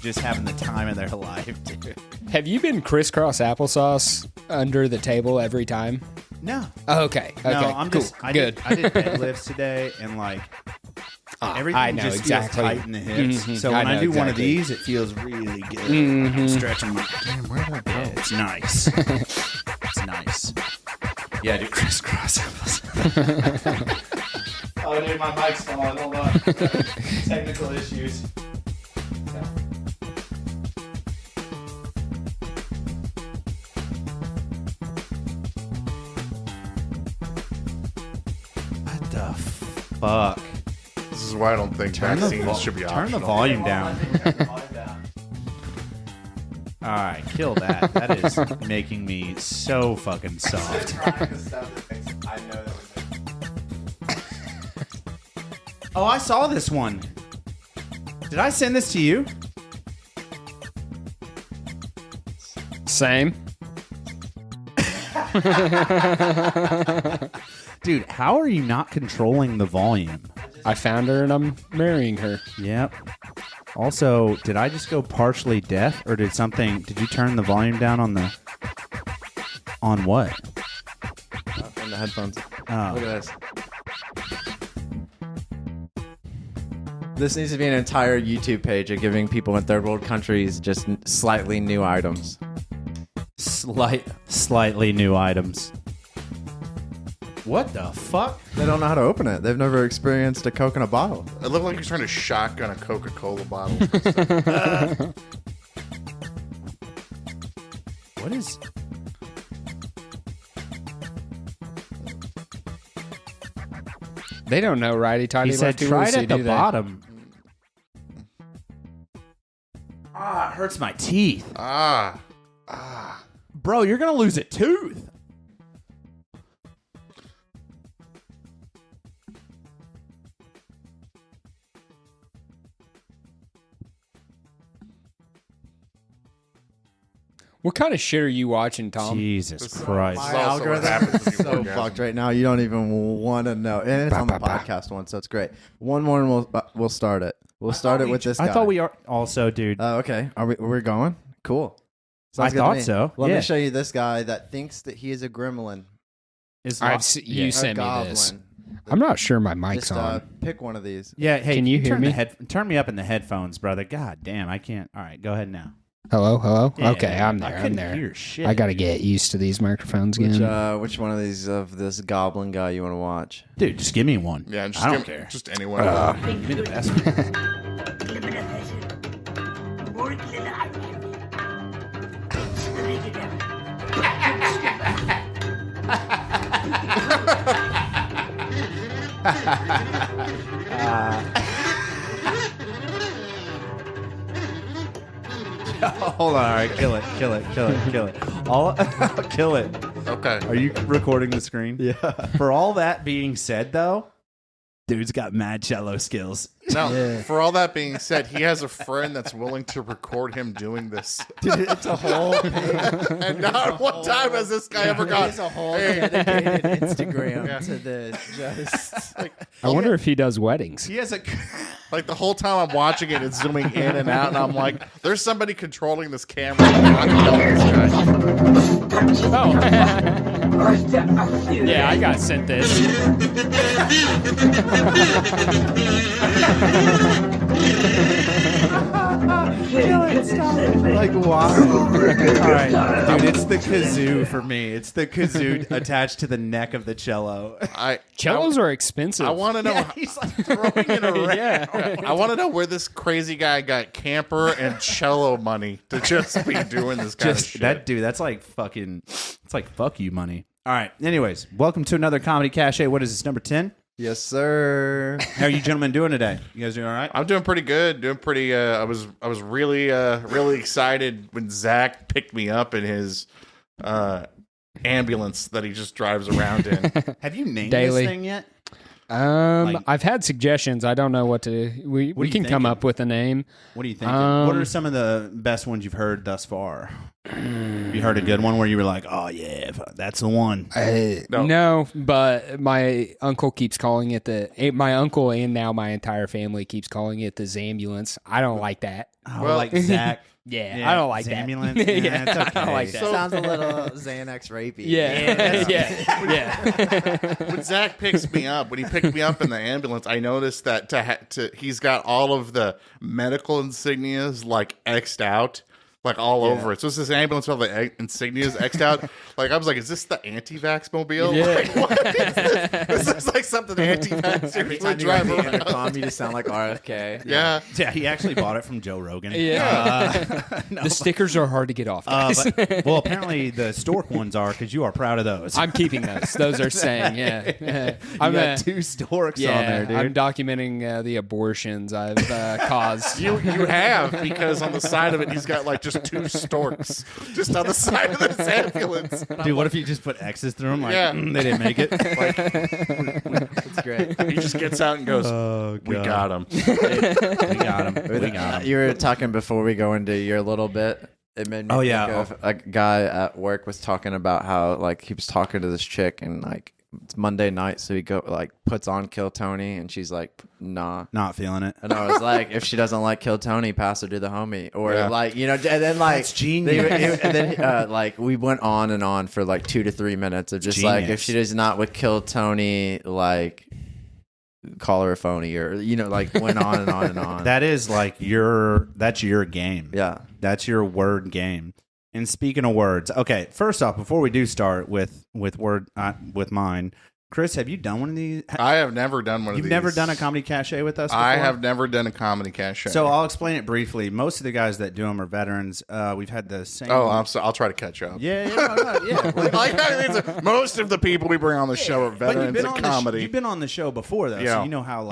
just having the time of their life, dude. Have you been crisscross applesauce under the table every time? No. Oh, okay. No, I'm cool. just I Good. did deadlifts today, and like everything I know just exactly. feels tight in the hips. Mhm. So when I I know do one of exactly. these, it feels really good. I'm stretching my. Damn, where did I go? It's nice. It's nice. Yeah, I do crisscross applesauce. Oh, dude, my mic's falling. Hold on. Technical issues. What the fuck? This is why I don't think vaccines should be optional. Turn the volume down. All right, kill that. That is making me so fucking soft. Oh, I saw this one. Did I send this to you? Same. Dude, how are you not controlling the volume? I found her and I'm marrying her. Yep. Also, did I just go partially deaf, or did you turn the volume down on what? On the headphones. Oh. Look at this. This needs to be an entire YouTube page of giving people in third world countries just slightly new items. Slightly new items. What the fuck? They don't know how to open it. They've never experienced a Coke in a bottle. It looked like he's trying to shotgun a Coca-Cola bottle. What is... They don't know righty tighty. He said lefty try it loosey, at the do they? bottom. Ah, it hurts my teeth. Bro, you're going to lose a tooth. What kind of shit are you watching, Tom? Jesus This Christ. is My also what algorithm happens is when you so orgasm. fucked right now. You don't even want to know. And it's on the podcast one, so it's great. One more and we'll start it. We'll start it with this guy. I thought we are also, dude. Oh, okay. We're going? Cool. Sounds I good to thought me. so. Let Yeah. me show you this guy that thinks that he is a gremlin. You Or sent me goblin. this. I'm not sure my mic's Just on. pick one of these. Yeah, hey, Can you hear turn me? Turn me up in the headphones, brother. God damn, I can't. All right, go ahead now. Hello? Yeah, Okay, I'm I there. I'm couldn't there. hear shit. I got to get used to these microphones again. Which one of these of this goblin guy you want to watch? Dude, just give me one. Yeah, just I don't care. Just anyone. Give me the best one. Hold on. All right, kill it. Kill it. Kill it. Okay. Are you recording the screen? Yeah. For all that being said, though, dude's got mad cello skills. Now, for all that being said, he has a friend that's willing to record him doing this. Dude, it's a whole page. And not one time has this guy ever gone, There's a whole hey. dedicated Instagram Yeah. to this. Just I wonder if he does weddings. He has a. Like the whole time I'm watching it, it's zooming in and out, and I'm like, there's somebody controlling this camera. I'm not killing this guy. Oh. Yeah, I got sent this. like why? All right, dude, it's the kazoo for me. It's the kazoo attached to the neck of the cello. Cellos are expensive. I want to know. He's like throwing it around. Yeah. I want to know where this crazy guy got camper and cello money to just be doing this kind of Just shit. that dude. That's like fucking. It's like fuck you money. All right. Anyways, welcome to another comedy cache. What is this, number 10? Yes, sir. How are you gentlemen doing today? You guys doing all right? I'm doing pretty good. Doing pretty. I was really excited when Zach picked me up in his ambulance that he just drives around in. Have you named Daily. this thing yet? I've had suggestions. I don't know what to. We you can come thinking? up with a name. What are you thinking? What are some of the best ones you've heard thus far? You heard a good one where you were like, "Oh yeah, that's the one." No, but my uncle keeps calling it my uncle and now my entire family keeps calling it the Zambulance. I don't like that. Oh, like Zach. Yeah, I don't like Zambulance. that. Yeah, it's okay. I don't like that. Sounds a little Xanax rapey. Yeah. When Zach picks me up, when he picked me up in the ambulance, I noticed that he's got all of the medical insignias like X'd out. Like all over it. So it's this ambulance with all the insignias X'd out. Like I was like, is this the anti-vax mobile? Yeah. Like, what is this? This looks like something anti-vaxxers would drive the around. intercom, you just sound like RFK. Yeah. Yeah, he actually bought it from Joe Rogan. Yeah. The stickers are hard to get off, guys. Well, apparently the stork ones are because you are proud of those. I'm keeping those. Those are staying, yeah. I'm got 2 storks on there, dude. I'm documenting the abortions I've caused. You have, because on the side of it, he's got like just 2 storks just on the side of this ambulance. Dude, what if you just put X's through them? Like, Yeah. They didn't make it. Like, It's great. He just gets out and goes, we got him. we got him. We got him. You were talking before we go into your little bit. It made me think of a guy at work was talking about how like he was talking to this chick and like it's Monday night, so he puts on Kill Tony and she's like, nah. Not feeling it. And I was like, if she doesn't like Kill Tony, pass her to the homie. Or and then That's genius. and then we went on and on for like 2 to 3 minutes of just like, if she does not with Kill Tony, like call her a phony, or went on and on and on. That is like that's your game. Yeah. That's your word game. And speaking of words, okay, first off, before we do start with mine, Kris, have you done one of these? I have never done one of these. You've never done a comedy cachet with us before? I have never done a comedy cachet. So I'll explain it briefly. Most of the guys that do them are veterans. We've had the same. Oh, I'll try to catch up. Yeah. Most of the people we bring on the show are veterans of comedy. You've been on the show before, though, so you know how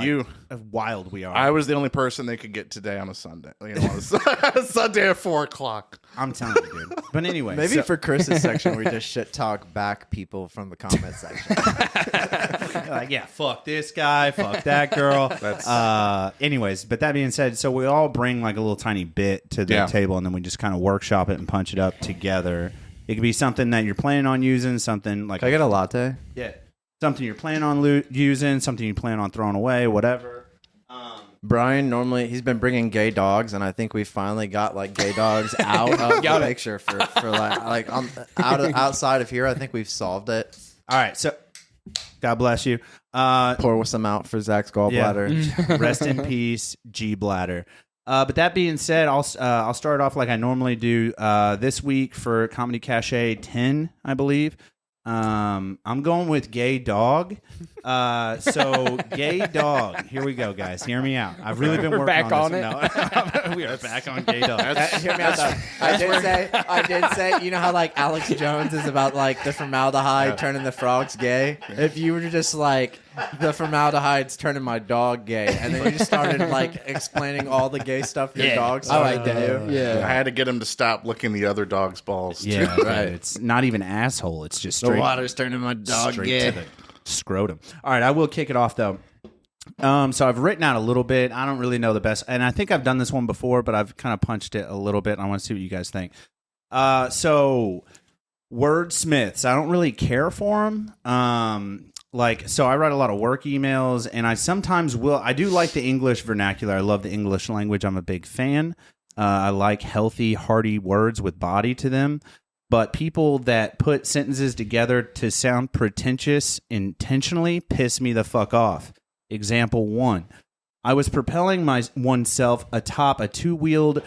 wild we are. I was the only person they could get today on a Sunday. On a Sunday at 4:00. I'm telling you, dude. But anyway, Maybe for Chris's section, we just shit talk back people from the comment section. like, yeah, fuck this guy, fuck that girl. Anyways, but that being said, so we all bring like a little tiny bit to the table, and then we just kind of workshop it and punch it up together. It could be something that you're planning on using, something like... Can I get a latte? Yeah. Something you're planning on using, something you plan on throwing away, whatever. Brian, normally, he's been bringing gay dogs, and I think we finally got like gay dogs out of the picture for outside of here. I think we've solved it. All right, so God bless you. Pour some out for Zach's gallbladder. Yeah. Rest in peace, G bladder. But that being said, I'll start off like I normally do this week for Comedy Cachet 10, I believe. I'm going with gay dog. So gay dog. Here we go, guys. Hear me out. I've really been working on this. No. We are back on gay dog. Hear me out though. I did say, you know how like Alex Jones is about like the formaldehyde turning the frogs gay? If you were just like, the formaldehyde's turning my dog gay, and then you just started like explaining all the gay stuff your dogs I like that. Yeah. I had to get him to stop licking the other dog's balls. Yeah, right. It's not even asshole. It's just straight. The water's turning my dog straight gay. to the scrotum. All right, I will kick it off though. So I've written out a little bit. I don't really know the best, and I think I've done this one before, but I've kind of punched it a little bit. And I want to see what you guys think. So wordsmiths, I don't really care for them. So I write a lot of work emails, and I sometimes I do like the English vernacular. I love the English language. I'm a big fan. I like healthy, hearty words with body to them. But people that put sentences together to sound pretentious intentionally piss me the fuck off. Example 1. I was propelling oneself atop a 2-wheeled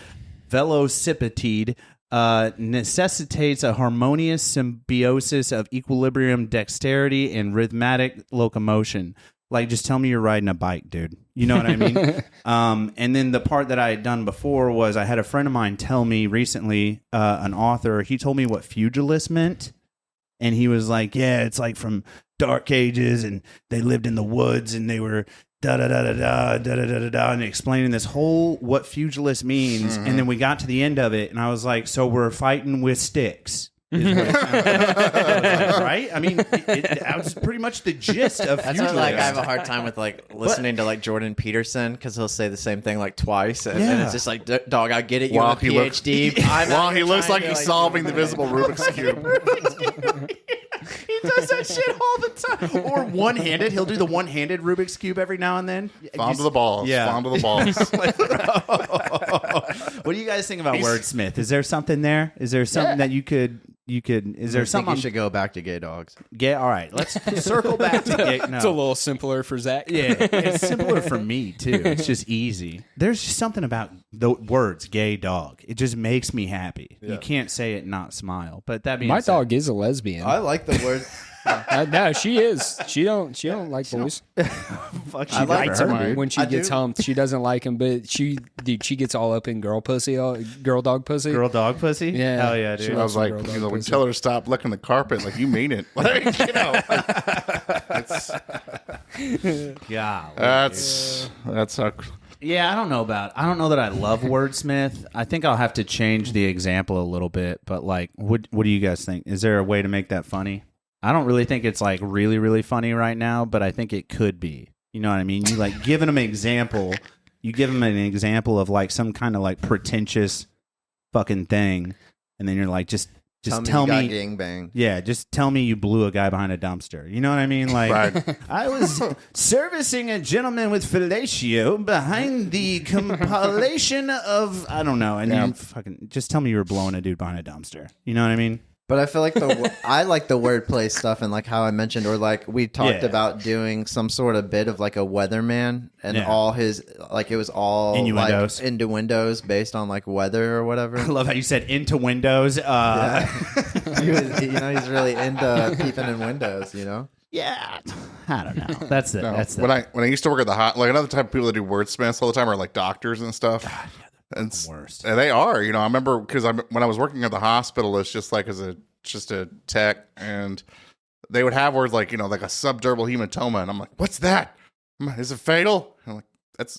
velocipede necessitates a harmonious symbiosis of equilibrium, dexterity, and rhythmic locomotion. Like, just tell me you're riding a bike, dude. You know what I mean? And then the part that I had done before was I had a friend of mine tell me recently, an author, he told me what pugilist meant. And he was like, it's like from Dark Ages, and they lived in the woods, and they were da-da-da-da-da, and explaining this whole what pugilist means. Mm-hmm. And then we got to the end of it, and I was like, so we're fighting with sticks. is what it sounds like, right? I mean, that was pretty much the gist of That's why, Fugitive. like, I have a hard time with like listening to like Jordan Peterson because he'll say the same thing like twice, and then it's just like, dog, I get it. You have a PhD. While he looks like he's solving the visible Rubik's cube. He does that shit all the time. Or one-handed. He'll do the one-handed Rubik's Cube every now and then. Fondle the balls. Yeah. Fondle the balls. What do you guys think about wordsmith? Is there something there? Is there something that you could? Is there I think something? you should go back to gay dogs. All right. Let's circle back to gay. No. It's a little simpler for Zach. Yeah, it's simpler for me too. It's just easy. There's just something about the words "gay dog." It just makes me happy. You can't say it and not smile. But that being My said, dog is a lesbian. I like the word. No, she is. She don't like boys. fuck, She bites her, him dude. when she gets humped. She doesn't like him, but she gets all up in girl pussy, girl dog pussy. Girl dog pussy. Yeah. Hell yeah, dude. She I was like, we tell her to stop licking the carpet. Like, you mean it. Like, that's how. Yeah, I don't know that I love wordsmith. I think I'll have to change the example a little bit. But like, what do you guys think? Is there a way to make that funny? I don't really think it's like really, really funny right now, but I think it could be. You know what I mean? You like giving them an example. You give them an example of like some kind of like pretentious fucking thing, and then you're like, just tell me, gang bang. yeah, just tell me you blew a guy behind a dumpster. You know what I mean? Like, Right. I was servicing a gentleman with fellatio behind the compilation of, I don't know, and you fucking just tell me you were blowing a dude behind a dumpster. You know what I mean? But I feel like I like the wordplay stuff and like how I mentioned, or like we talked about doing some sort of bit of like a weatherman and all his like it was all Innuendos. like innuendos based on like weather or whatever. I love how you said into windows. He was, he's really into peeping in windows, you know. Yeah, I don't know. That's it. No. That's when I used to work at the like another type of people that do wordsmiths all the time are like doctors and stuff. And worst. And they are, you know. I remember because when I was working at the hospital, it's just like just a tech, and they would have words like, you know, like a subdermal hematoma, and I'm like, what's that? Is it fatal? I'm like,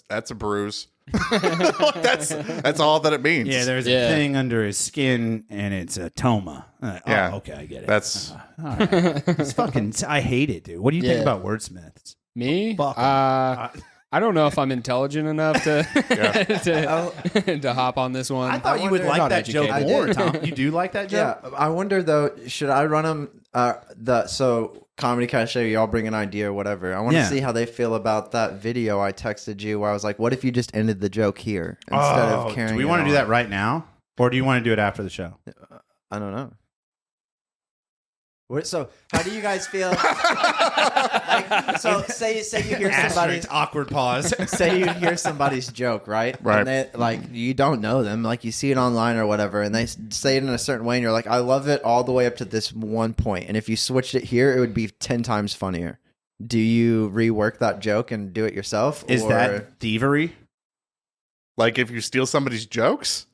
that's a bruise. that's all that it means. Yeah, there's a thing under his skin, and it's a toma. Yeah. Oh, okay, I get it. That's all right. It's fucking. I hate it, dude. What do you think about wordsmiths? Me? Fuck 'em. I don't know if I'm intelligent enough to to hop on this one. I thought you would like that joke more, Tom. You do like that joke? Yeah, I wonder though, should I run them? So Comedy Cache, y'all bring an idea or whatever. I want to see how they feel about that video I texted you where I was like, "What if you just ended the joke here instead of carrying?" Do we want to do that right now, or do you want to do it after the show? I don't know. So, how do you guys feel? So, say you hear somebody's awkward pause. Say you hear somebody's joke, right? Right. And they, like, you don't know them, like you see it online or whatever, and they say it in a certain way, and you're like, I love it all the way up to this one point, and if you switched it here, it would be 10 times funnier. Do you rework that joke and do it yourself? Is that thievery? like if you steal somebody's jokes.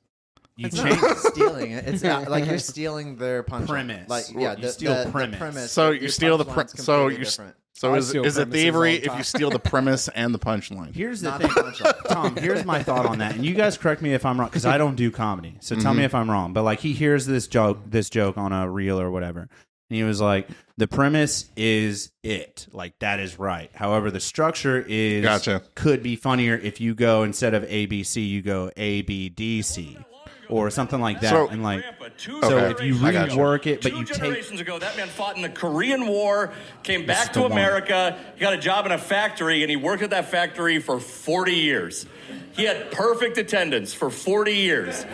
You It's change not stealing it. It's not, like you're stealing their punchline. Premise. Like You steal premise. So your you steal the punchline's so completely you different. so I is steal it premises thievery all the if time. you steal the premise and the punchline? Here's the Not thing, the punchline. Tom. Here's my thought on that, and you guys correct me if I'm wrong, because I don't do comedy. So tell me if I'm wrong. But like, he hears this joke on a reel or whatever, and he was like, "The premise is it, like that is right. However, the structure is could be funnier if you go instead of ABC, you go ABDC." Or something like that, So- and like, Two so generations if you I gotcha. rework it, but Two you take generations ago, that man fought in the Korean War, came back is to the one. America, he got a job in a factory, and he worked at that factory for 40 years. He had perfect attendance for 40 years.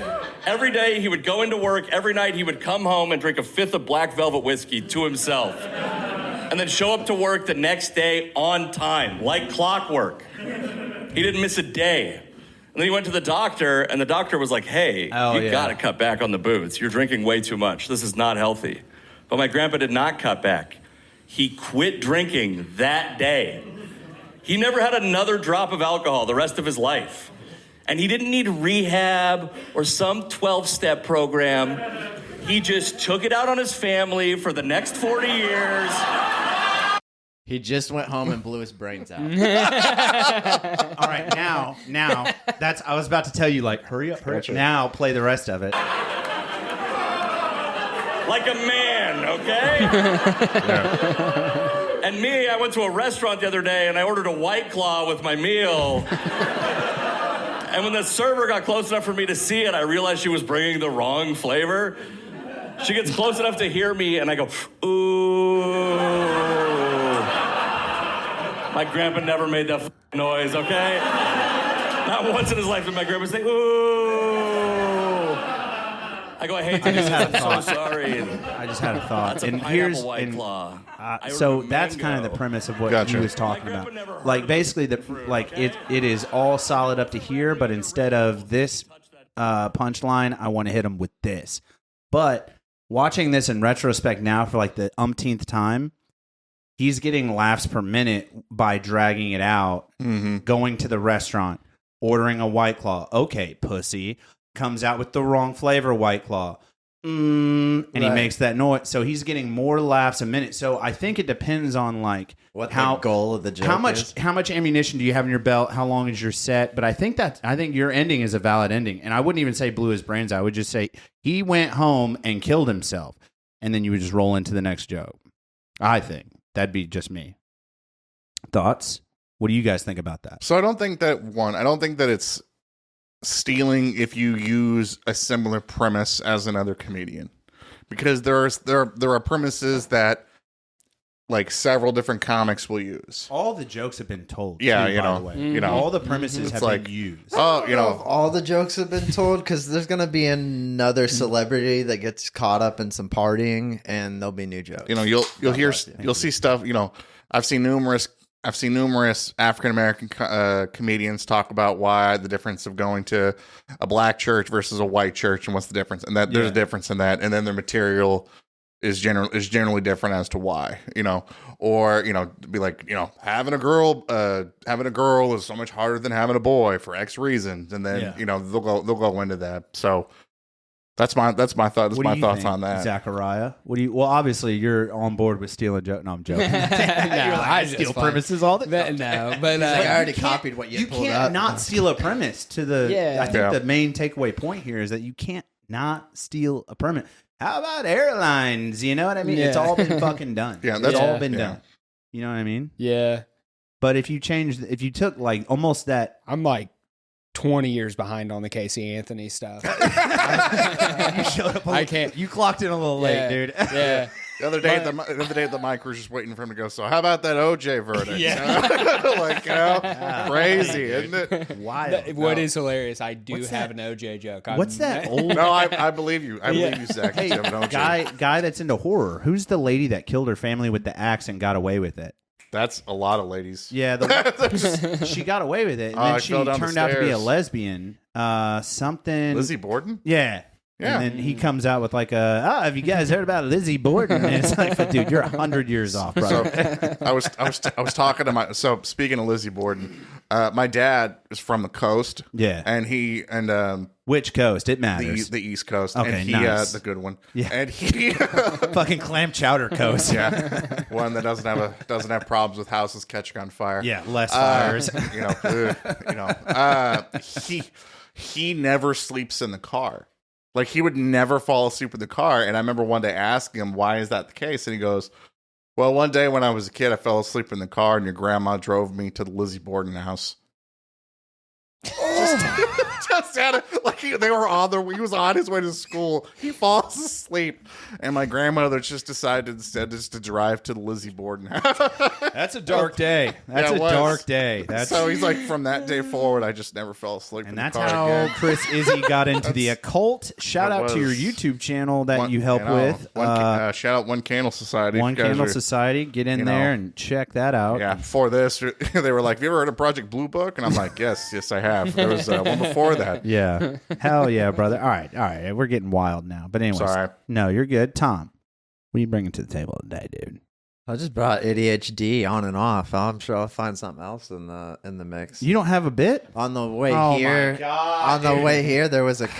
Every day he would go into work, every night he would come home and drink a fifth of Black Velvet whiskey to himself. And then show up to work the next day on time, like clockwork. He didn't miss a day. And then he went to the doctor, and the doctor was like, hey, you gotta cut back on the booze. You're drinking way too much. This is not healthy. But my grandpa did not cut back. He quit drinking that day. He never had another drop of alcohol the rest of his life. And he didn't need rehab or some 12-step program. He just took it out on his family for the next 40 years. He just went home and blew his brains out. All right, now, that's, I was about to tell you, like, hurry up. Now play the rest of it. Like a man, okay? And me, I went to a restaurant the other day and I ordered a White Claw with my meal. And when the server got close enough for me to see it, I realized she was bringing the wrong flavor. She gets close enough to hear me and I go, ooh. My grandpa never made that noise, okay? Not once in his life did my grandpa say, ooh. I go, I hate this. I'm so sorry. I just had a thought. That's a pineapple White Claw. So that's kind of the premise of what he was talking about. Like basically, it is all solid up to here, but instead of this punchline, I want to hit him with this. But watching this in retrospect now for like the umpteenth time, he's getting laughs per minute by dragging it out, going to the restaurant, ordering a White Claw. Okay, pussy. Comes out with the wrong flavor White Claw. And he makes that noise. So he's getting more laughs a minute. So I think it depends on like what the goal of the joke is. How much ammunition do you have in your belt? How long is your set? But I think your ending is a valid ending. And I wouldn't even say blew his brains out. I would just say he went home and killed himself. And then you would just roll into the next joke. I think that'd be just me. Thoughts? What do you guys think about that? So I don't think that it's stealing if you use a similar premise as another comedian, because there are premises that like several different comics will use. All the jokes have been told. Yeah, too, by the way. All the premises have been used. Oh, all the jokes have been told, because there's gonna be another celebrity that gets caught up in some partying, and there'll be new jokes. You'll see stuff. I've seen numerous African American comedians talk about why the difference of going to a black church versus a white church and what's the difference, and that there's a difference in that, and then their material is generally different as to why, or be like, having a girl is so much harder than having a boy for X reasons, and then they'll go into that. So that's my thought. That's my thoughts on that. Zachariah, well, obviously you're on board with stealing joke. No, I'm joking. I steal premises all the time. No, but I already copied what you pulled up. You can't not steal a premise. I think the main takeaway point here is that you can't not steal a premise. How about airlines? You know what I mean? It's all been fucking done. It's all been done. You know what I mean? Yeah. But if you took like almost that, I'm like 20 years behind on the Casey Anthony stuff. You showed up. I can't. You clocked in a little late, dude. Yeah. The other day at the mic, we were just waiting for him to go. So how about that OJ verdict? Crazy, isn't it? Wild. What is hilarious? I do have an OJ joke. What's that old? No, I believe you. I believe you, Zach. Hey, guy that's into horror. Who's the lady that killed her family with the axe and got away with it? That's a lot of ladies. Yeah, she got away with it, and then she turned out to be a lesbian. Something. Lizzie Borden? Yeah. And then he comes out with like have you guys heard about Lizzie Borden? And it's like, but dude, you're 100 years off, brother. So I was talking to so speaking of Lizzie Borden, my dad is from the coast. Yeah. And which coast? It matters. The East Coast. Okay, and he, nice. The good one. Yeah. And he fucking clam chowder coast. Yeah. One that doesn't have problems with houses catching on fire. Yeah, less fires. He never sleeps in the car. Like, he would never fall asleep in the car. And I remember one day asking him, why is that the case? And he goes, well, one day when I was a kid, I fell asleep in the car and your grandma drove me to the Lizzie Borden house. Just had it, like they were he was on his way to school. He falls asleep, and my grandmother just decided instead just to drive to the Lizzie Borden house. That's a dark day. That's a dark day. So he's like, from that day forward, I just never fell asleep. And that's how Kris Izzi got into the occult. Shout out to your YouTube channel that you help with. Shout out One Candle Society. One Candle Society. Get in there and check that out. Yeah. Before this, they were like, "Have you ever heard of Project Blue Book?" And I'm like, "Yes, I have." There was one before that. Yeah. Hell yeah, brother. All right. We're getting wild now. But anyways. Sorry. No, you're good. Tom, what are you bringing to the table today, dude? I just brought ADHD on and off. I'm sure I'll find something else in the mix. You don't have a bit? On the way here. My God, the way here, there was an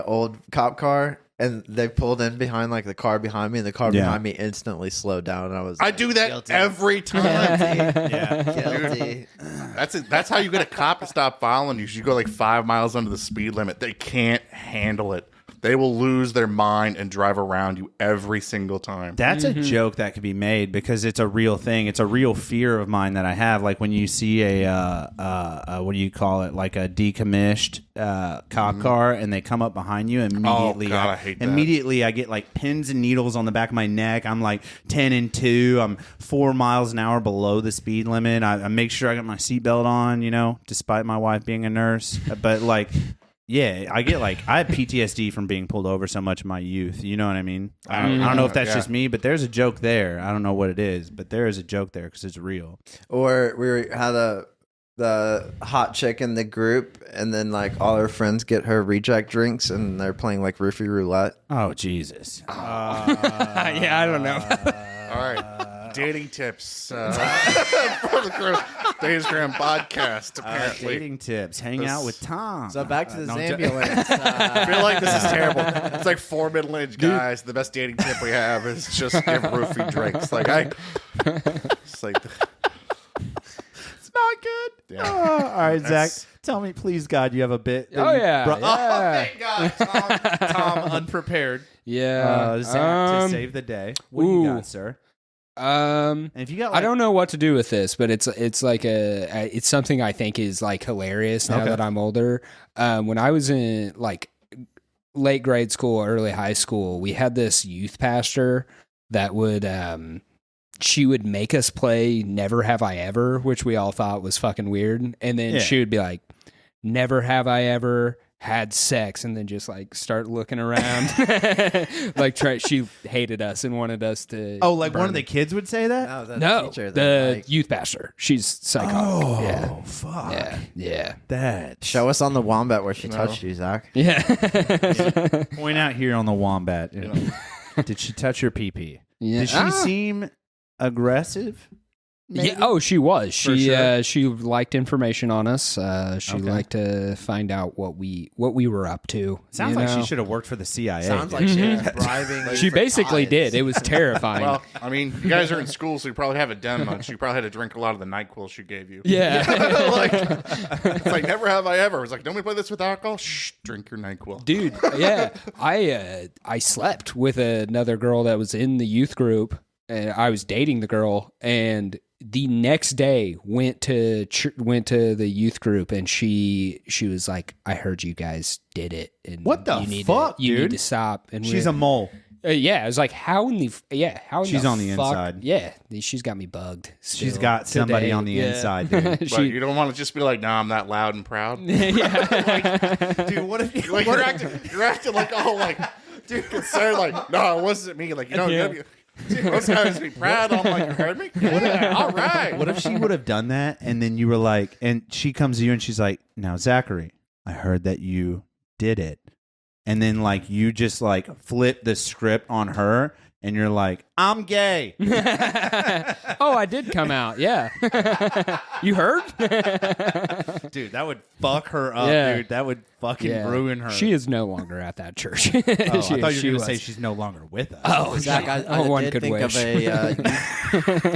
old cop car, and they pulled in behind the car behind me, and the car behind me instantly slowed down. And I do that guilty. Every time. Guilty. That's how you get a cop to stop following you. You go like 5 miles under the speed limit. They can't handle it. they will lose their mind and drive around you every single time. That's a joke that could be made because it's a real thing. It's a real fear of mine that I have. Like when you see a what do you call it? Like a decommissioned cop car, and they come up behind you immediately. Oh, God, I hate that. Immediately, I get like pins and needles on the back of my neck. I'm like 10 and 2. I'm 4 miles an hour below the speed limit. I make sure I got my seatbelt on, despite my wife being a nurse. But like, yeah, I have PTSD from being pulled over so much in my youth. You know what I mean? I don't know if that's just me, but there's a joke there. I don't know what it is, but there is a joke there because it's real. Or we had the hot chick in the group, and then like all her friends get her reject drinks, and they're playing like roofie roulette. Oh, Jesus. Yeah, I don't know. All right. Dating tips for the Days Grimm podcast, apparently. Dating tips. Hang out with Tom. So back to this No, ambulance. I feel like this is terrible. It's like 4 middle-aged guys. The best dating tip we have is just give roofie drinks. Like it's like it's not good. Yeah. All right, Zach. Tell me, please, God, you have a bit. Oh, yeah. Oh, thank God, Tom unprepared. Yeah. Zach, to save the day. What do you got, sir? And if you got, I don't know what to do with this, but it's like it's something I think is like hilarious now that I'm older. When I was in like late grade school, early high school, we had this youth pastor that would she would make us play Never Have I Ever, which we all thought was fucking weird, and then she would be like, "Never have I ever had sex," and then just like start looking around. Like she hated us and wanted us to like one of the kids would say that? No, teacher the youth pastor. She's psychotic. Oh, Yeah. fuck. Yeah. That. Show us on the wombat where she touched you, Zach. Yeah. Point out here on the wombat. Did she touch your pee-pee? Yeah. Did she seem aggressive? Maybe? Yeah. Oh, she was. She sure. she liked information on us. She liked to find out what we were up to. Sounds like she should have worked for the CIA. Sounds like she was bribing. She basically did. It was terrifying. Well, I mean, you guys are in school, so you probably haven't done much. You probably had to drink a lot of the NyQuil she gave you. yeah. Like, it's like, never have I ever. It's like, don't we play this with alcohol? Shh, drink your NyQuil. Dude, yeah. I slept with another girl that was in the youth group, and I was dating the girl, and the next day went to the youth group, and she was like, "I heard you guys did it, and What the fuck, you dude? need to stop." And She's a mole. yeah. I was like, "How in the She's on the fuck? inside. Yeah, she's got me bugged. She's still got somebody today. on the Yeah. inside, dude. But you don't want to just be like, "Nah, I'm that loud and proud." Dude, what if you Like you're acting like all like, dude, concerned. Like, no, it wasn't me. Like, you know, most guys be proud. I'm like, you heard me? Yeah, all right. What if she would have done that and then you were like, and she comes to you and she's like, "Now, Zachary, I heard that you did it." And then like you just like flip the script on her and you're like, "I'm gay." Oh, I did come out. Yeah. You heard? Dude, that would fuck her up, Yeah. dude. That would fucking ruin her. She is no longer at that church. Oh, I thought you were going to say she's no longer with us. Oh, Zach, I one did could think wish. of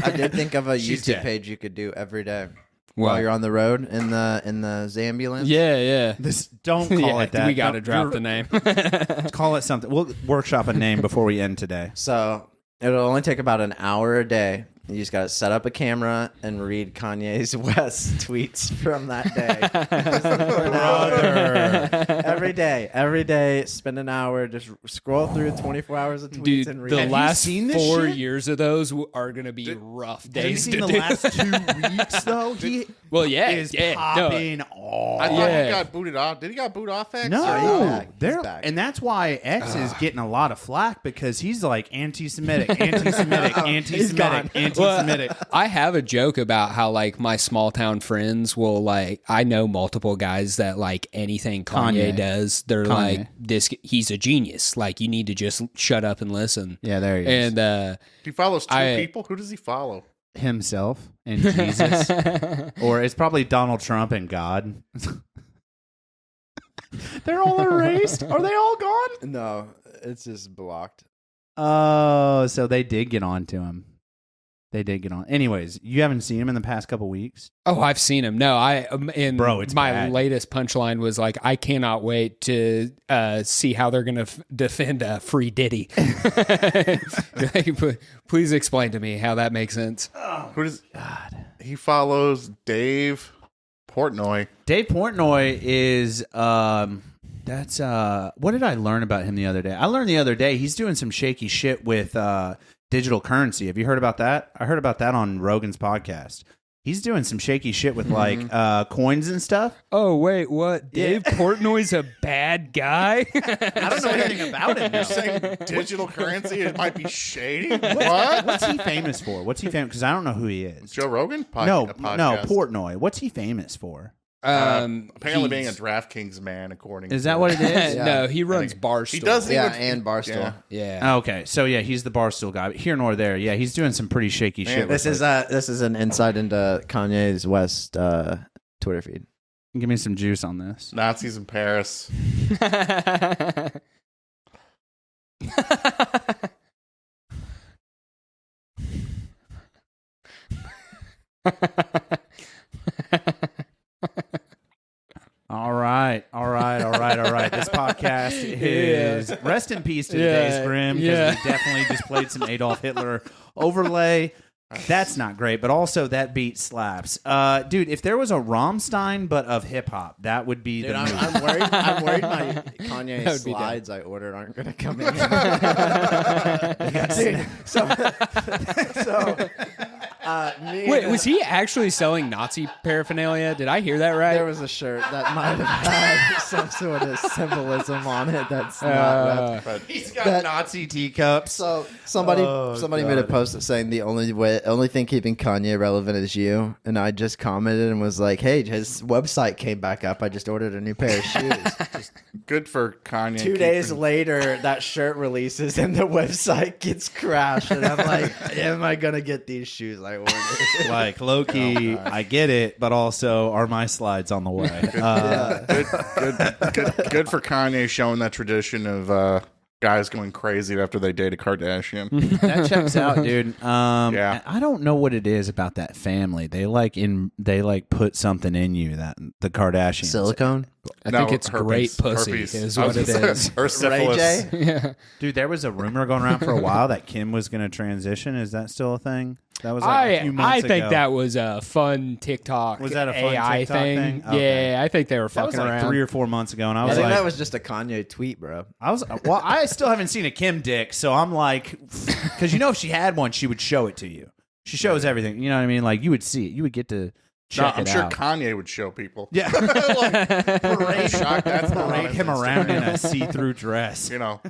I did think of a She's YouTube dead. page you could do every day What? while you're on the road in the Zambulance. Yeah. Don't call it that. We got to Don't- drop the name. Call it something. We'll workshop a name before we end today. So it'll only take about an hour a day. You just got to set up a camera and read Kanye's West tweets from that day. For an hour. Every day, spend an hour, just scroll through 24 hours of tweets Dude, and read. the Have you last seen this 4 shit? years of those are going to be rough Have you days seen to the do. last 2 weeks, though? He Well, yeah. is No. popping off. I thought Yeah. he got booted off. Did he got booted off X? No, he's back. He's they're back. and that's why X is getting a lot of flack because he's like anti-Semitic, anti-Semitic, anti-Semitic, anti-Semitic. I have a joke about how like my small town friends will like I know multiple guys that like anything Kanye Kanye. does they're Kanye. like he's a genius, like you need to just shut up and listen. Yeah, there he is. And He follows two I- people. Who does he follow? Himself and Jesus, or it's probably Donald Trump and God. They're all erased. Are they all gone? No, it's just blocked. Oh, so they did get on to him. They did get on. Anyways, you haven't seen him in the past couple weeks? Oh, I've seen him. No, It's my bad. latest punchline was like, I cannot wait to see how they're going to defend Free Diddy. Like, please explain to me how that makes sense. Who does God? He follows Dave Portnoy. Dave Portnoy is that's what did I learn about him the other day? I learned the other day he's doing some shaky shit with digital currency. Have you heard about that? I heard about that on Rogan's podcast. He's doing some shaky shit with like coins and stuff. Oh, wait, what? Dave Portnoy's a bad guy? I don't know anything about him. You're saying digital currency? It might be shady. What? What's he famous for? What's he famous? Because I don't know who he is. Joe Rogan? No, Podcast. Portnoy. What's he famous for? Apparently being a DraftKings man, according Is to that what it is? No, he runs Barstool. He does. and Barstool. Yeah. Okay, so yeah, he's the Barstool guy. But here nor there, yeah, he's doing some pretty shaky shit. This is an insight into Kanye's West Twitter feed. Give me some juice on this. Nazis in Paris. All right. This podcast is rest in peace to the Days Grimm, because we definitely just played some Adolf Hitler overlay. That's not great, but also that beat slaps. Dude, if there was a Rammstein but of hip hop, that would be the movie. I'm worried my Kanye slides I ordered aren't going to come in. Dude, Wait, was he actually selling Nazi paraphernalia? Did I hear that right? There was a shirt that might have had some sort of symbolism on it that's not But He's got Nazi teacups. So somebody made a post saying the only thing keeping Kanye relevant is you, and I just commented and was like, "Hey, his website came back up. I just ordered a new pair of shoes." Just good for Kanye. 2 days later, that shirt releases and the website gets crashed, and I'm like, "Am I gonna get these shoes I ordered?" Like low-key, I get it, but also are my slides on the way? Good for Kanye showing that tradition of guys going crazy after they date a Kardashian. That checks out, dude. Yeah. I don't know what it is about that family. They put something in you, that the Kardashians. Silicone. I think it's herpes. great pussy Herpes. is I what was it gonna is. say, or syphilis. Ray J? Yeah. Dude, there was a rumor going around for a while that Kim was going to transition. Is that still a thing? That was like a few months I think ago. that was a fun TikTok. Was that a fun AI TikTok thing? Yeah, Okay. I think they were That was fucking like around. 3 or 4 months ago, and I I was think like, that was just a Kanye tweet, bro. I still haven't seen a Kim dick, so I'm like, because if she had one, she would show it to you. She shows everything. You know what I mean? Like, you would see it. You would get to check I'm it sure out. Kanye would show people. Yeah. Parade shock. That's Parade him around in a see-through dress. You know,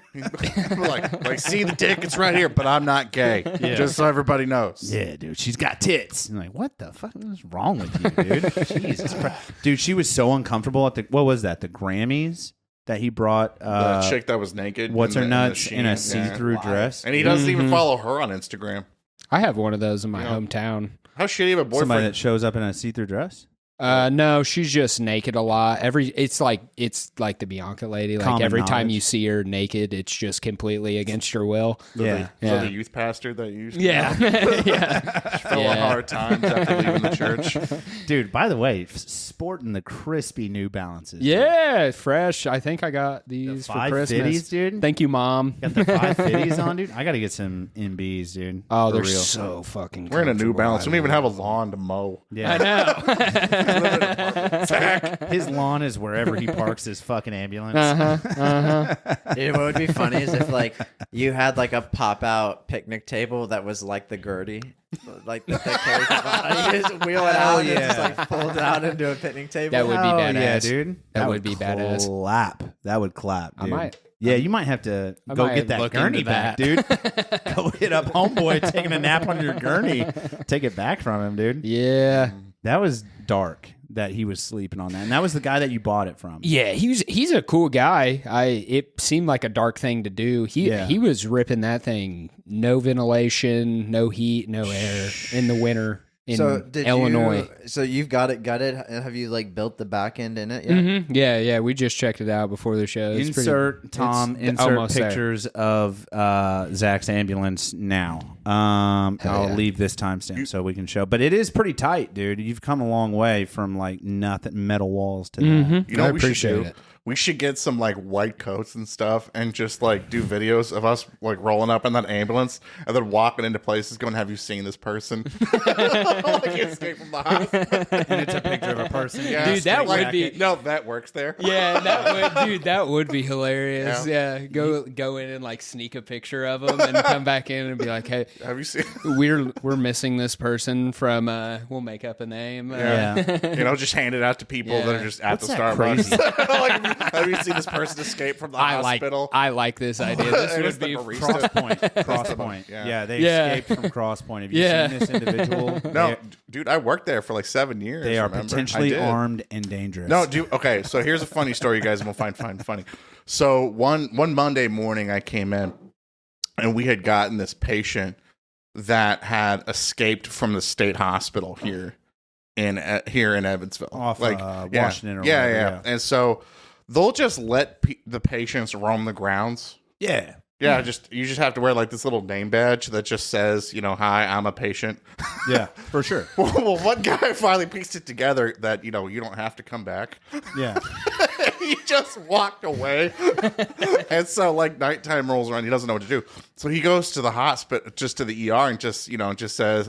like see the dick, it's right here, but I'm not gay. Just so everybody knows. Yeah, dude, she's got tits. I'm like, what the fuck is wrong with you, dude? Jesus Christ. Dude, she was so uncomfortable at what was that, the Grammys? That he brought The chick that was naked. what's her the nuts in a Shein, see-through dress. And he doesn't even follow her on Instagram. I have one of those in my hometown. How shitty of a boyfriend. Somebody that shows up in a see-through dress? No, she's just naked a lot. It's like the Bianca lady. Like Common every time knowledge. you see her naked, it's just completely against your will. Yeah. So the youth pastor that you used to Yeah, yeah. fell on hard times after leaving the church. Dude, by the way, sporting the crispy New Balances. Yeah, fresh. I think I got these for 5 Christmas. fitties, dude? Thank you, Mom. Got the 5 fitties on, dude? I got to get some MBs, dude. Oh, For they're real. so fucking We're in a New comfortable. Balance. We don't even have a lawn to mow. Yeah. I know. Zach. His lawn is wherever he parks his fucking ambulance. Dude, what would be funny is if like you had like a pop out picnic table that was like the Gertie, like that carries the bottom. You just wheel it out and it just like folds out into a picnic table. That would be Oh, badass. yeah, dude. That would be badass. Clap. That would clap, dude. I might. Yeah, you might have to I go might get that look gurney into back, that. dude. Go hit up homeboy taking a nap on your gurney. Take it back from him, dude. Yeah. That was dark that he was sleeping on that. And that was the guy that you bought it from. Yeah, he's a cool guy. It seemed like a dark thing to do. He was ripping that thing, no ventilation, no heat, no air in the winter in did Illinois. So you've got it gutted. Have you like built the back end in it yet? Yeah. We just checked it out before the show. Insert pictures of Zach's ambulance now. I'll leave this timestamp so we can show. But it is pretty tight, dude. You've come a long way from like nothing metal walls to that. You know I what we should appreciate do? it. We should get some like white coats and stuff and just like do videos of us like rolling up in that ambulance and then walking into places going, have you seen this person? Like escape from the hospital. And it's a picture of a person. Yeah, Dude, that would be... No, that works there. Yeah, that would be hilarious. Yeah. Go in and like sneak a picture of them and come back in and be like, hey, Have you seen? we're missing this person from we'll make up a name. Just hand it out to people that are just at What's the that Starbucks. Like, have you seen this person escape from the hospital? I like this idea. This It would is the be barista. Crosspoint. Yeah. They escaped from Crosspoint. Have you seen this individual? No, dude, I worked there for like 7 years. They are remember? potentially I did. armed and dangerous. No, dude. Okay, so here's a funny story, you guys will find funny. So one Monday morning, I came in, and we had gotten this patient that had escaped from the state hospital here in Evansville, Off Washington or yeah, whatever, yeah. And so they'll just let the patients roam the grounds. Yeah. Yeah, you just have to wear like this little name badge that just says, hi, I'm a patient. Yeah, for sure. Well, one guy finally pieced it together that, you don't have to come back. Yeah. He just walked away. And so like nighttime rolls around, he doesn't know what to do. So he goes to the hospital, just to the ER and just says,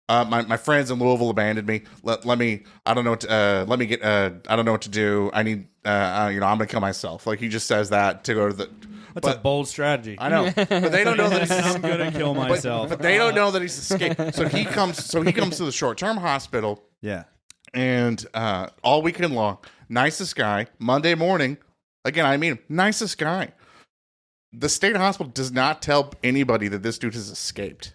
my friends in Louisville abandoned me. Let me, I don't know what I don't know what to do. I need, I'm going to kill myself. Like he just says that to go to the, That's a bold strategy. I know, but they don't know that I'm gonna kill myself. But they don't know that he's escaped. So he comes to the short-term hospital. Yeah. And all weekend long, nicest guy. Monday morning, again, I mean, nicest guy. The state hospital does not tell anybody that this dude has escaped.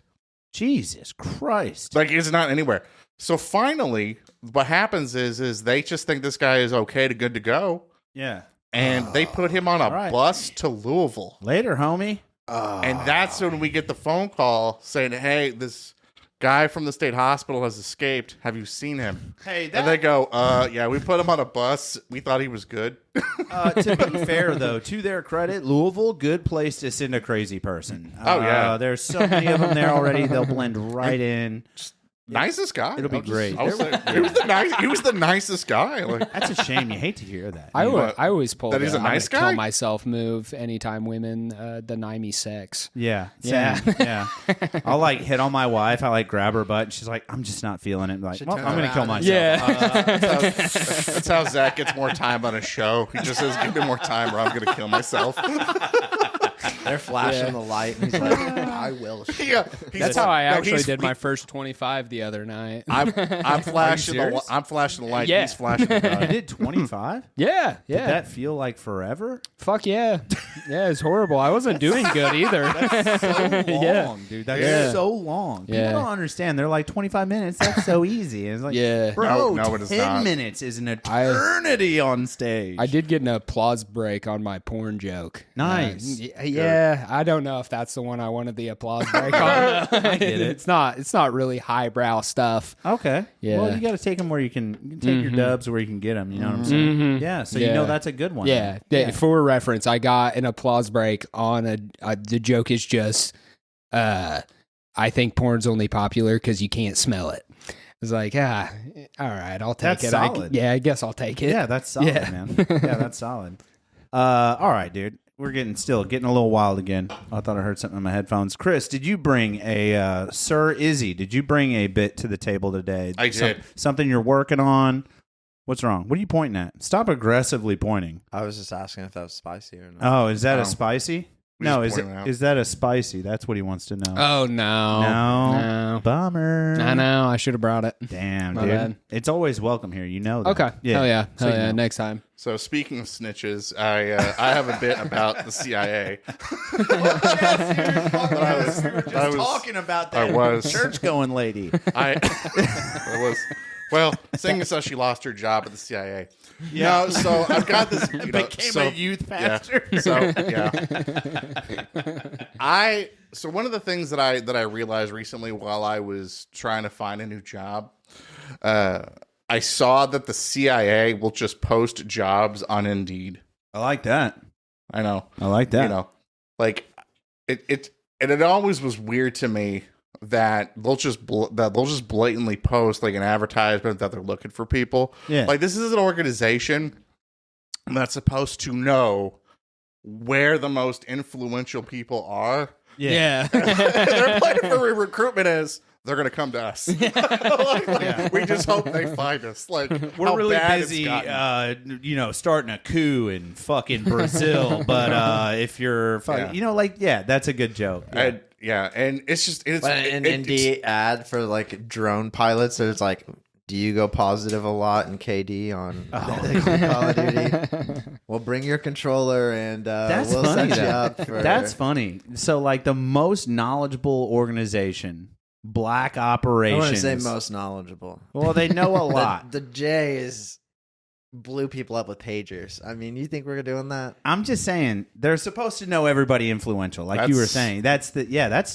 Jesus Christ. Like, it's not anywhere. So finally, what happens is they just think this guy is good to go. Yeah. And they put him on a bus to Louisville. Later, homie. And that's when we get the phone call saying, hey, this guy from the state hospital has escaped. Have you seen him? Hey, and they go, yeah, we put him on a bus. We thought he was good. To be fair, though, to their credit, Louisville, good place to send a crazy person. Oh, yeah. There's so many of them there already. They'll blend right in. Nicest guy. It'll be great. He was the nicest guy. Like, That's a shame. You hate to hear that. I always pull that he's a nice guy? kill myself move anytime women deny me sex. Yeah. Yeah. Same. Yeah. I'll like hit on my wife. I like grab her butt and she's like, I'm just not feeling it. I'm like, well, I'm going to kill myself. Yeah. that's how Zach gets more time on a show. He just says, give me more time or I'm going to kill myself. They're flashing the light, and he's like, I will. Yeah, That's how I actually did my first 25 the other night. I'm flashing the light. Yeah. He's flashing the You gun. did 25? Yeah. Did that feel like forever? Fuck yeah. Yeah, it's horrible. I wasn't doing good either. So long, dude. That's so long. People Yeah. don't understand. They're like 25 minutes. That's so easy. And it's like, Yeah. bro, No, it is 10 not. minutes is an eternity on stage. I did get an applause break on my porn joke. Nice. Yeah, I don't know if that's the one I wanted the applause break on. I get it. It's not really highbrow stuff. Okay. Yeah. Well, you got to take them where you can take your dubs where you can get them. You know what I'm saying? Yeah. So you Yeah. know that's a good one. Yeah. then. For reference, I got an applause break on the joke is just, I think porn's only popular because you can't smell it. It's like, all right, I'll take That's it. solid. I guess I'll take it. Yeah, that's solid, Yeah. man. Yeah, that's solid. All right, dude. We're getting a little wild again. I thought I heard something in my headphones. Chris, did you bring Sir Izzi? Did you bring a bit to the table today? I did. Something you're working on? What's wrong? What are you pointing at? Stop aggressively pointing. I was just asking if that was spicy or not. Oh, is that No. a spicy? We No, just is pointed it out. is that a spicy? That's what he wants to know. Oh, no. No. Bummer. I know. I should have brought it. Damn, My dude. bad. It's always welcome here. You know that. Okay. Hell yeah. So Hell you yeah. know. Next time. So speaking of snitches, I have a bit about the CIA. I was talking about that church-going lady. Saying as how she lost her job at the CIA. Yeah. No, so I've got this. Became a youth pastor. Yeah. So one of the things that I realized recently while I was trying to find a new job, I saw that the CIA will just post jobs on Indeed. I like that. I know. I like that. You know, like it always was weird to me that they'll just blatantly post like an advertisement that they're looking for people. Yeah. Like this is an organization that's supposed to know where the most influential people are. Yeah. Their plan for recruitment is they're going to come to us. We just hope they find us. Like we're really busy, starting a coup in fucking Brazil. But if you're, that's a good joke. Yeah. And it's just an Indeed ad for like drone pilots. So it's like, do you go positive a lot in KD on Call of Duty? We'll bring your controller and we'll set you up for... That's funny. So like the most knowledgeable organization, Black Operations. I want to say most knowledgeable. Well, they know a lot. The J is blew people up with pagers. I mean, you think we're doing that? I'm just saying they're supposed to know everybody influential, like you were saying. That's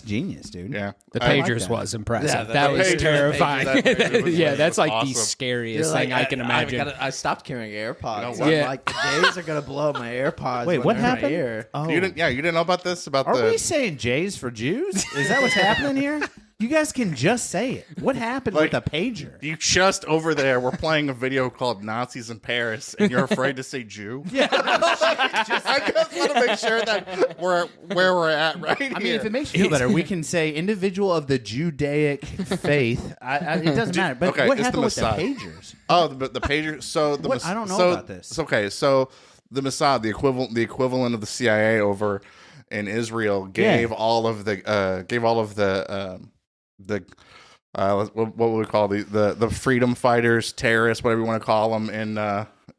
genius, dude. Yeah, the pagers was impressive. Yeah, that was terrifying. That's like awesome. the scariest thing I can imagine. I stopped carrying AirPods. You know I'm like, the J's are gonna blow up my AirPods. Wait, what happened? In my ear. Oh, you didn't know about this? Are we saying J's for Jews? Is that what's happening here? You guys can just say it. What happened with a pager? You just over there were playing a video called Nazis in Paris, and you're afraid to say Jew? Yeah. I just want to make sure that we're where we're at right here. I mean, if it makes you feel better, we can say individual of the Judaic faith. It doesn't matter. But what happened with the pagers? Oh, the pager. So I don't know about this. Okay, so the Mossad, the equivalent of the CIA over in Israel, gave all of the what would we call the freedom fighters, terrorists, whatever you want to call them, in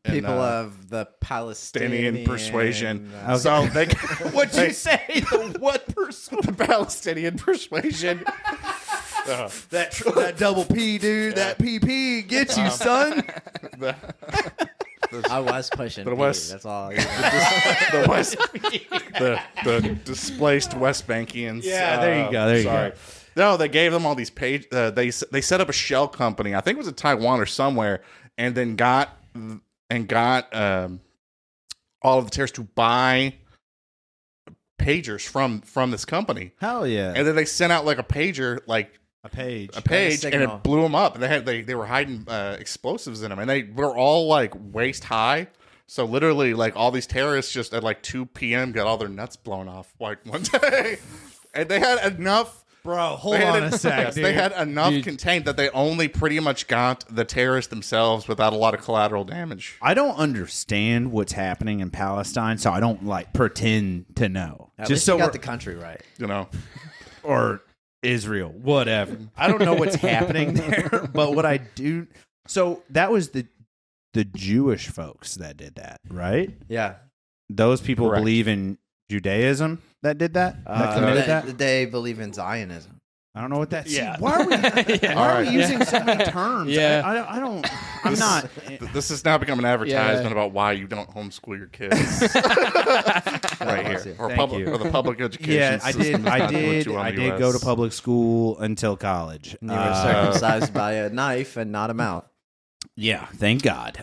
people of the Palestinian persuasion. Okay. So they what'd you say? The what persuasion? The Palestinian persuasion. That double P, dude. That PP gets you, son. I was pushing the West. That's all. The displaced West Bankians. Yeah, there you go. There you go. No, they gave them all these page. They set up a shell company. I think it was in Taiwan or somewhere, and then got all of the terrorists to buy pagers from this company. Hell yeah! And then they sent out like a pager, like a page, and it blew them up. And they were hiding explosives in them, and they were all like waist high. So literally, like all these terrorists just at like 2 p.m. got all their nuts blown off like one day, and they had enough. Bro, hold on a sec, dude. They had enough contained that they only pretty much got the terrorists themselves without a lot of collateral damage. I don't understand what's happening in Palestine, so I don't like pretend to know. At least you got the country right, or Israel, whatever. I don't know what's happening there, but what I do. So that was the Jewish folks that did that, right? Yeah, those people believe in Judaism that did that? They believe in Zionism. I don't know what that is. Yeah. Why are we using so many terms? Yeah. I don't. I'm not. This has now become an advertisement about why you don't homeschool your kids. Right here. Or the public education system. I did go to public school until college. You were circumcised by a knife and not a mouth. Yeah, thank God,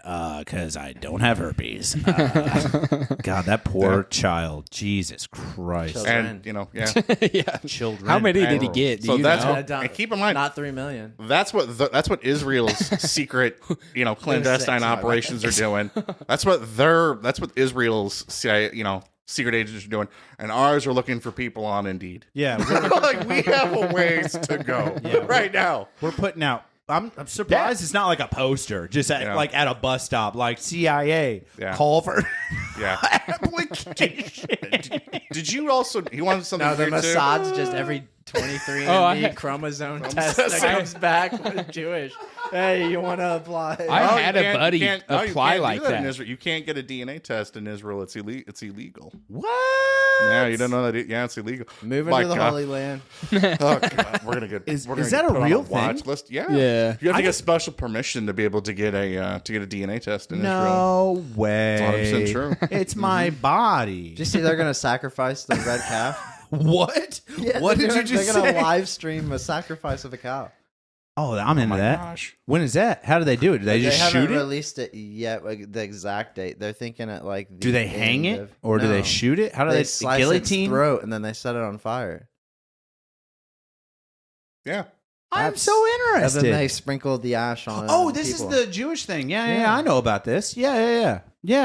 because I don't have herpes. God, that poor child. Jesus Christ. Children. And, children. How many did he get? So that's what, and keep in mind, not 3 million. That's what Israel's secret, clandestine operations are doing. That's what Israel's CIA, secret agents are doing, and ours are looking for people on Indeed. Yeah, like we have a ways to go right now. We're putting out. I'm surprised it's not like a poster, just like at a bus stop, like CIA call for application. Did you also? You wanted something? No, the weird Mossad's just every 23andMe chromosome test that comes back with Jewish. Hey, you want to apply? I had a buddy apply like that. In Israel. You can't get a DNA test in Israel. It's illegal. What? Yeah, you don't know that? Yeah, it's illegal. Moving to the Holy Land. Oh God, we're gonna get. Is gonna that get a put on real watch thing? list. Yeah. Yeah. You have to get special permission to be able to get a DNA test in Israel. No way. It's 100% true. It's my body. Did you see they're gonna sacrifice the red calf? What? Yeah, What did you just They're gonna say? live stream a sacrifice of a cow. Oh, I'm into that. Gosh. When is that? How do they do it? Do they just haven't shoot it? released it yet, like the exact date. They're thinking at like. The Do they hang end it of- or do No. they shoot it? How do they slice guillotine? its throat and then they set it on fire. Yeah. I'm so And then they interested. sprinkled the ash on it. Oh, on this people. is the Jewish thing. Yeah, I know about this. Yeah,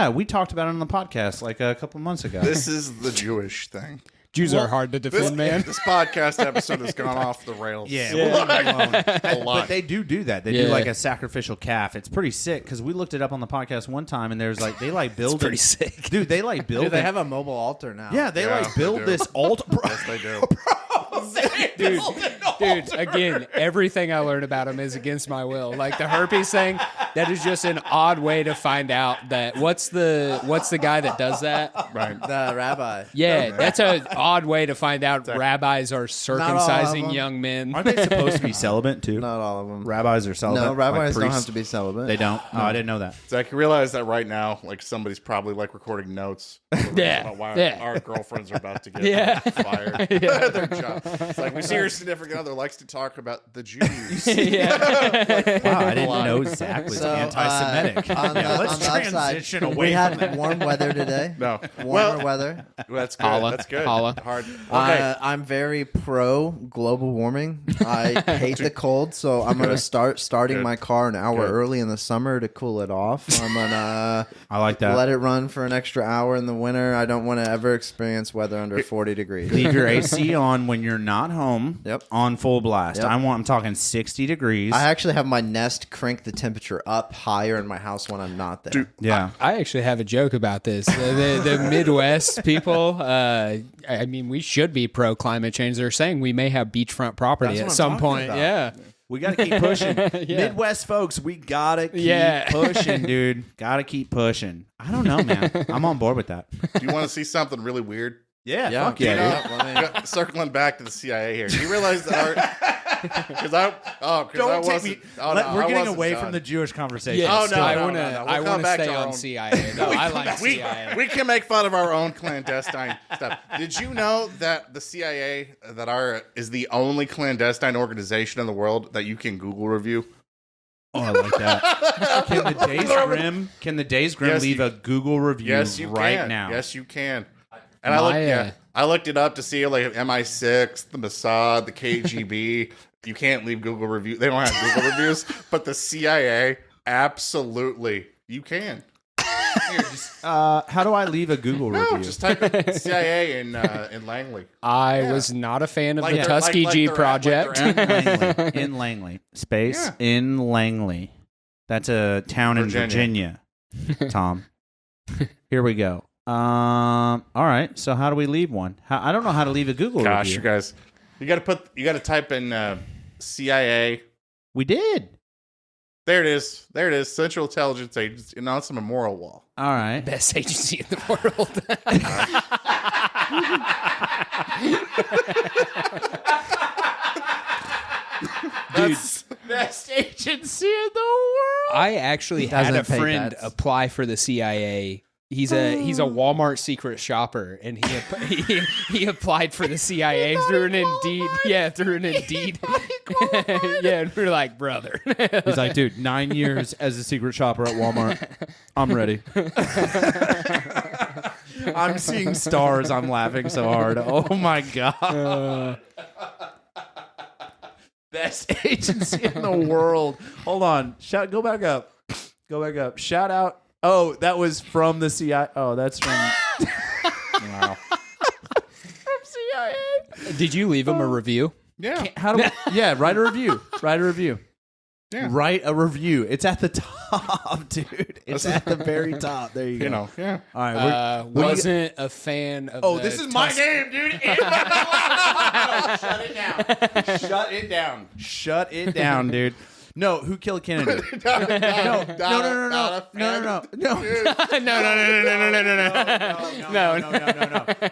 we talked about it on the podcast like a couple months ago. This is the Jewish thing. Jews are hard to defend, man. This podcast episode has gone off the rails. Yeah, we'll leave it alone. A lot. But they do that. They do like a sacrificial calf. It's pretty sick because we looked it up on the podcast one time, and there's like they like build pretty sick. dude. They like build. Dude, they have a mobile altar now. yeah, they Yeah, like build they do. this altar. Yes, they do. Dude, again, everything I learned about him is against my will. Like the herpes thing, that is just an odd way to find out that what's the guy that does that? Right. The rabbi. Yeah, that's an odd way to find out rabbis are all of circumcising them. young men. Aren't they supposed to be celibate too? Not all of them. Rabbis are celibate. No, rabbis like don't have priests? to be celibate. They don't. Oh, I didn't know that. Zach, you realize that right now, like somebody's probably like recording notes. Yeah, About why yeah. our girlfriends are about to get Yeah. fired. at their job. It's like we see your significant other likes to talk about the Jews. Yeah. Wow, I didn't know Zach was So, anti-Semitic. on the, let's on the upside, transition away we from had that. warm weather today. No. Warmer weather. That's good. Holla. That's good. Holla. Hard. Okay. I'm very pro global warming. I hate the cold, so I'm gonna starting Good. my car an hour Good. early in the summer to cool it off. I'm gonna I like that. let it run for an extra hour in the winter. I don't want to ever experience weather under 40 degrees. Leave your AC on when you're not home. Yep. On full blast. Yep. I'm talking 60 degrees. I actually have my Nest crank the temperature up higher in my house when I'm not there. yeah. I actually have a joke about this. The Midwest people, I mean, we should be pro climate change. They're saying we may have beachfront property That's at what I'm some talking point. about. Yeah. We got to keep pushing. Midwest folks, we got to keep Yeah. pushing, dude. Got to keep pushing. I don't know, man. I'm on board with that. Do you want to see something really weird? Yeah, Yeah, fuck yeah, dude. let me- Circling back to the CIA here. Do you realize that our Don't take me. We're getting away from the Jewish conversation. Yes, Oh, no, I no, want to. no, no. We'll I come want to back to stay our on own- CIA. Though. I like CIA. We can make fun of our own clandestine stuff. Did you know that the CIA is the only clandestine organization in the world that you can Google review? Oh, I like that. Can the Days Grimm Yes, leave you- a Google review Yes, you right can. now? Yes, you can. And My, I looked it up to see like MI6, the Mossad, the KGB. You can't leave Google reviews. They don't have Google reviews, but the CIA, absolutely, you can. Here, just, How do I leave a Google no, review? just type in CIA in Langley. I was not a fan of Like the they're- like Tuskegee they're at- project. like they're Langley. In Langley. Space. Yeah. In Langley. That's a town in Virginia. Tom. Here we go. All right. So how do we leave one? I don't know how to leave a Google Gosh, review. you guys, you got to type in CIA. We did. There it is. There it is. Central Intelligence Agency. And now it's a memorial wall. All right. Best agency in the world. Best agency in the world. I actually had Doesn't a pay friend tax. apply for the CIA. He's a Walmart secret shopper, and he applied for the CIA through an Indeed. Yeah, through an Indeed. Yeah, and we're like, brother. He's like, dude, 9 years as a secret shopper at Walmart. I'm ready. I'm seeing stars. I'm laughing so hard. Oh my god. Best agency in the world. Hold on. Go back up. Go back up. Shout out. Oh, that was from the CIA. Oh, that's from Wow. from CIA. Did you leave him a review? Yeah. How do we, yeah, write a review. Write a review. Yeah. Write a review. It's at the top, dude. It's at the very top. There you go. You know. Yeah. All right. Wasn't a fan of. Oh, the this is my Tus- name, dude. Shut it down. Shut it down. Shut it down, dude. No, who killed Kennedy? No.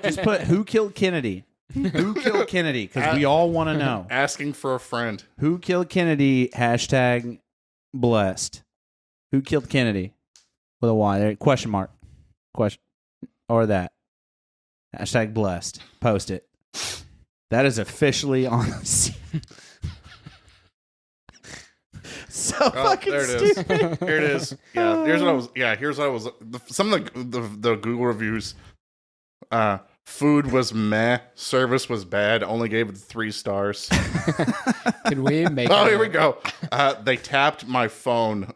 Just put who killed Kennedy. Who killed Kennedy? Because we all want to know. Asking for a friend. Who killed Kennedy? Hashtag blessed. Who killed Kennedy? With a Y there. Question mark. Question. Or that. Hashtag blessed. Post it. That is officially on the scene. So fucking there it is. stupid. Here it is. Yeah, here's what I was. Yeah, here's what I was. Some of the Google reviews. Food was meh. Service was bad. Only gave it 3 stars. Can we make? Oh, here we go. They tapped my phone.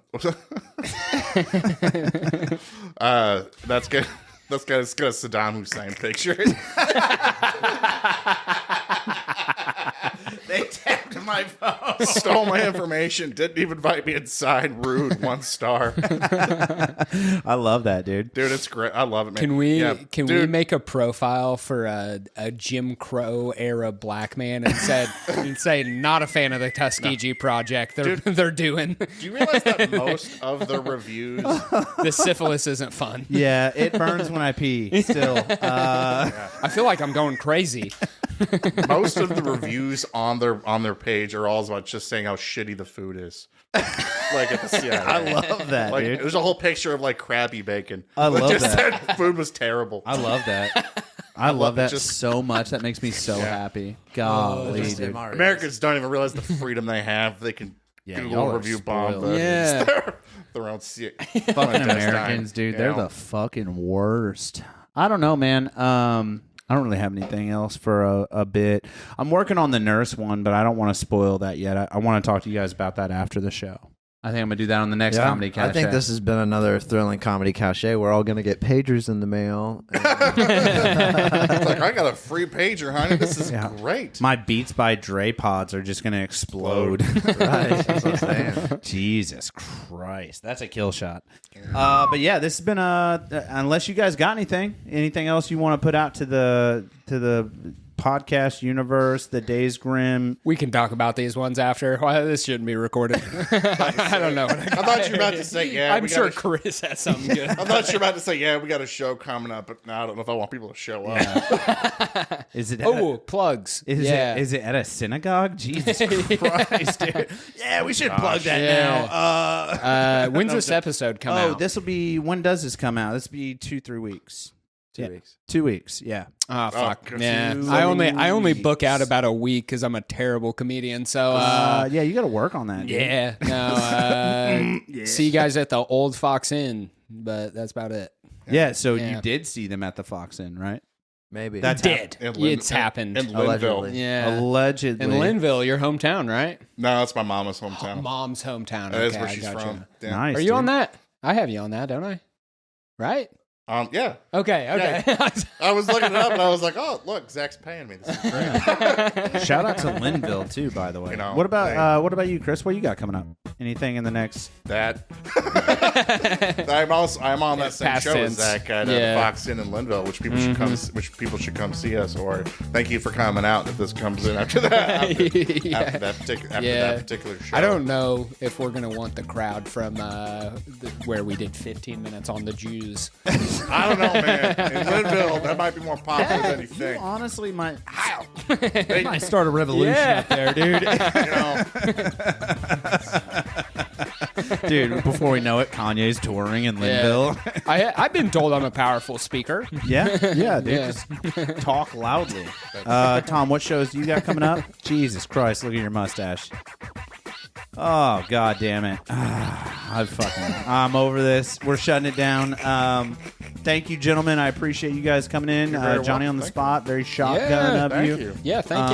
That's good. That's got a Saddam Hussein picture. They tapped my phone. Stole my information. Didn't even invite me inside. Rude. 1 star. I love that, dude. Dude, it's great. I love it, man. Can we make a profile for a Jim Crow era black man and say not a fan of the Tuskegee Project they're doing? Do you realize that most of the reviews? The syphilis isn't fun. Yeah, it burns when I pee. Still, I feel like I'm going crazy. Most of the reviews on their page are all about just saying how shitty the food is. Like at the CIA. I love that, Like dude. there's a whole picture of like Krabby Bacon. I love just that. said food was terrible. I love that. I love that just- so much. That makes me so happy. Golly, dude. Americans don't even realize the freedom they have. They can Yeah, Google y'all are review bomb. spoiled. Yeah. Their own shit. Fucking Americans, dude. They're the fucking worst. I don't know, man. I don't really have anything else for a bit. I'm working on the nurse one, but I don't want to spoil that yet. I want to talk to you guys about that after the show. I think I'm going to do that on the next Comedy Cache. I think this has been another thrilling Comedy Cache. We're all going to get pagers in the mail. It's like, I got a free pager, honey. This is great. My Beats by Dre pods are just going to explode. Right. That's what I'm saying. Jesus Christ. That's a kill shot. But yeah, this has been unless you guys got anything else you want to put out to the podcast universe, the Days Grimm. We can talk about these ones after. Well, this shouldn't be recorded. I don't know. I thought you were about to say, yeah. I'm sure Kris has something good. I thought you were about to say, yeah, we got a show coming up, but now I don't know if I want people to show up. Is it? Plugs. Is it at a synagogue? Jesus Christ, dude. Yeah, we should plug that now. When's this episode come out? This will be. When does this come out? This will be 2-3 weeks. 2 weeks. 2 weeks. Yeah. Oh fuck! Oh, Yeah, 2 I only book out about a week because I'm a terrible comedian. So yeah, you got to work on that. Dude. yeah, no. See you guys at the Old Fox Inn, but that's about it. Yeah. So Yeah. you did see them at the Fox Inn, right? Maybe. That's Did In it's happened? In Linville. Allegedly. Yeah, Allegedly. in Linville, your hometown, right? No, it's my mama's hometown. Mom's hometown. That is Okay, where I she's gotcha. from. Yeah. Nice. Are you on that? I have you on that, don't I? Right? Yeah. Okay. I was looking it up and I was like, oh, look, Zach's paying me. This is great. Shout out to Linville too, by the way. You know, what about you, Kris? What you got coming up? Anything in the next? That. I'm on that same Past show tense. as Zach at the Fox Inn in Linville, which people should come see us. Or thank you for coming out if this comes in after that. After that particular show. I don't know if we're gonna want the crowd from where we did 15 minutes on the Jews. I don't know, man. In Linville, that might be more popular than you You think. honestly might. They might start a revolution Yeah. up there, dude. Dude, before we know it, Kanye's touring in Linville. I've been told I'm a powerful speaker. Yeah, dude. Yeah. Just talk loudly. Tom, what shows do you got coming up? Jesus Christ, look at your mustache. Oh, God damn it. I'm over this. We're shutting it down. Thank you, gentlemen. I appreciate you guys coming in. very Johnny on the welcome. spot. Very shotgun Yeah, of thank you. you. Yeah, thank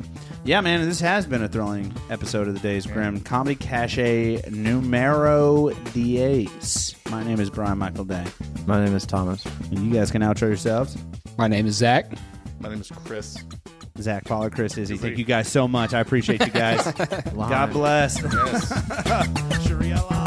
you. Yeah, man, this has been a thrilling episode of the Days Grimm Comedy Cache Numero 10. My name is Brian Michael Day. My name is Thomas. And you guys can outro yourselves. My name is Zach. My name is Kris. Zach, Pollard, Kris, Izzi. Thank you guys so much. I appreciate you guys. God bless. Yes. Sharia law.